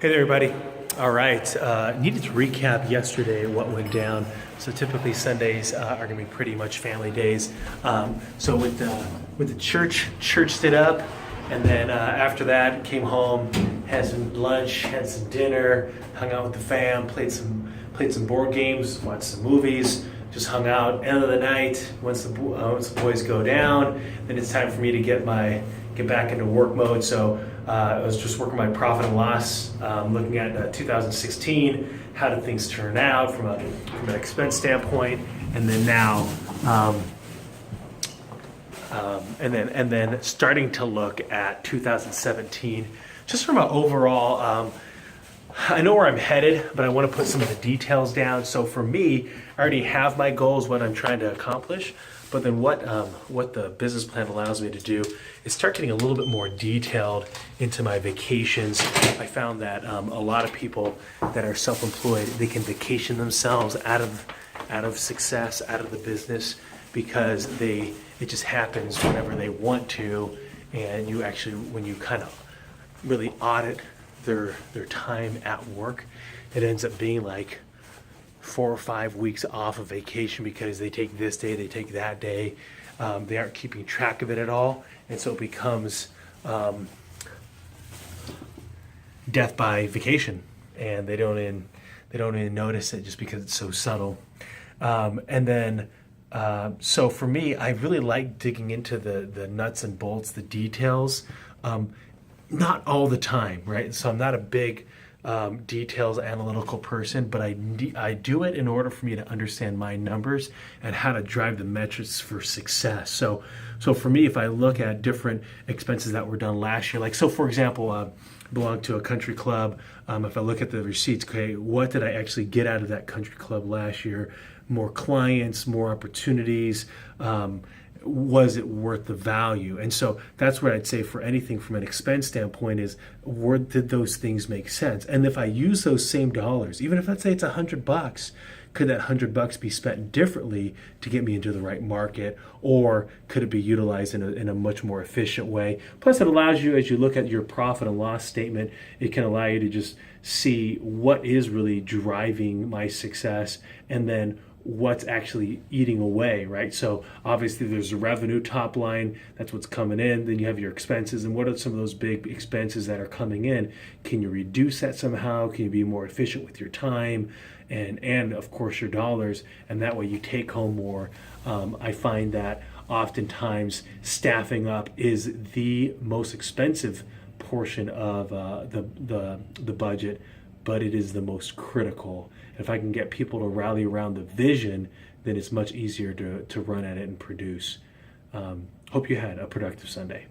Hey there, everybody. All right, needed to recap yesterday what went down. So typically Sundays are going to be pretty much family days. So with the church did up, and then after that came home, had some lunch, had some dinner, hung out with the fam, played some board games, watched some movies, just hung out. End of the night, once the boys go down, then it's time for me to get back into work mode. So I was just working my profit and loss, looking at 2016. How did things turn out from an expense standpoint, and then now, and then starting to look at 2017, just from an overall. I know where I'm headed, but I want to put some of the details down. So for me, I already have my goals, what I'm trying to accomplish. But then what the business plan allows me to do is start getting a little bit more detailed into my vacations. I found that a lot of people that are self-employed, they can vacation themselves out of success, out of the business, because it just happens whenever they want to. And you actually, when you kind of really audit their time at work, it ends up being like 4 or 5 weeks off of vacation because they take this day, they take that day. They aren't keeping track of it at all, and so it becomes death by vacation, and they don't even notice it just because it's so subtle. And then so for me, I really like digging into the nuts and bolts, the details. Not all the time, right? So I'm not a big details analytical person, but I do it in order for me to understand my numbers and how to drive the metrics for success. So for me, if I look at different expenses that were done last year, like, so for example, I belong to a country club. If I look at the receipts, okay, what did I actually get out of that country club last year? More clients, more opportunities. Was it worth the value? And so that's what I'd say for anything from an expense standpoint is, did those things make sense? And if I use those same dollars, even if let's say it's $100, could that $100 be spent differently to get me into the right market, or could it be utilized in a much more efficient way? Plus, it allows you, as you look at your profit and loss statement, it can allow you to just see what is really driving my success, and then what's actually eating away, right? So obviously there's a revenue top line, that's what's coming in. Then you have your expenses, and what are some of those big expenses that are coming in? Can you reduce that somehow? Can you be more efficient with your time and of course your dollars? And that way you take home more. I find that oftentimes staffing up is the most expensive portion of the budget, but it is the most critical. If I can get people to rally around the vision, then it's much easier to run at it and produce. Hope you had a productive Sunday.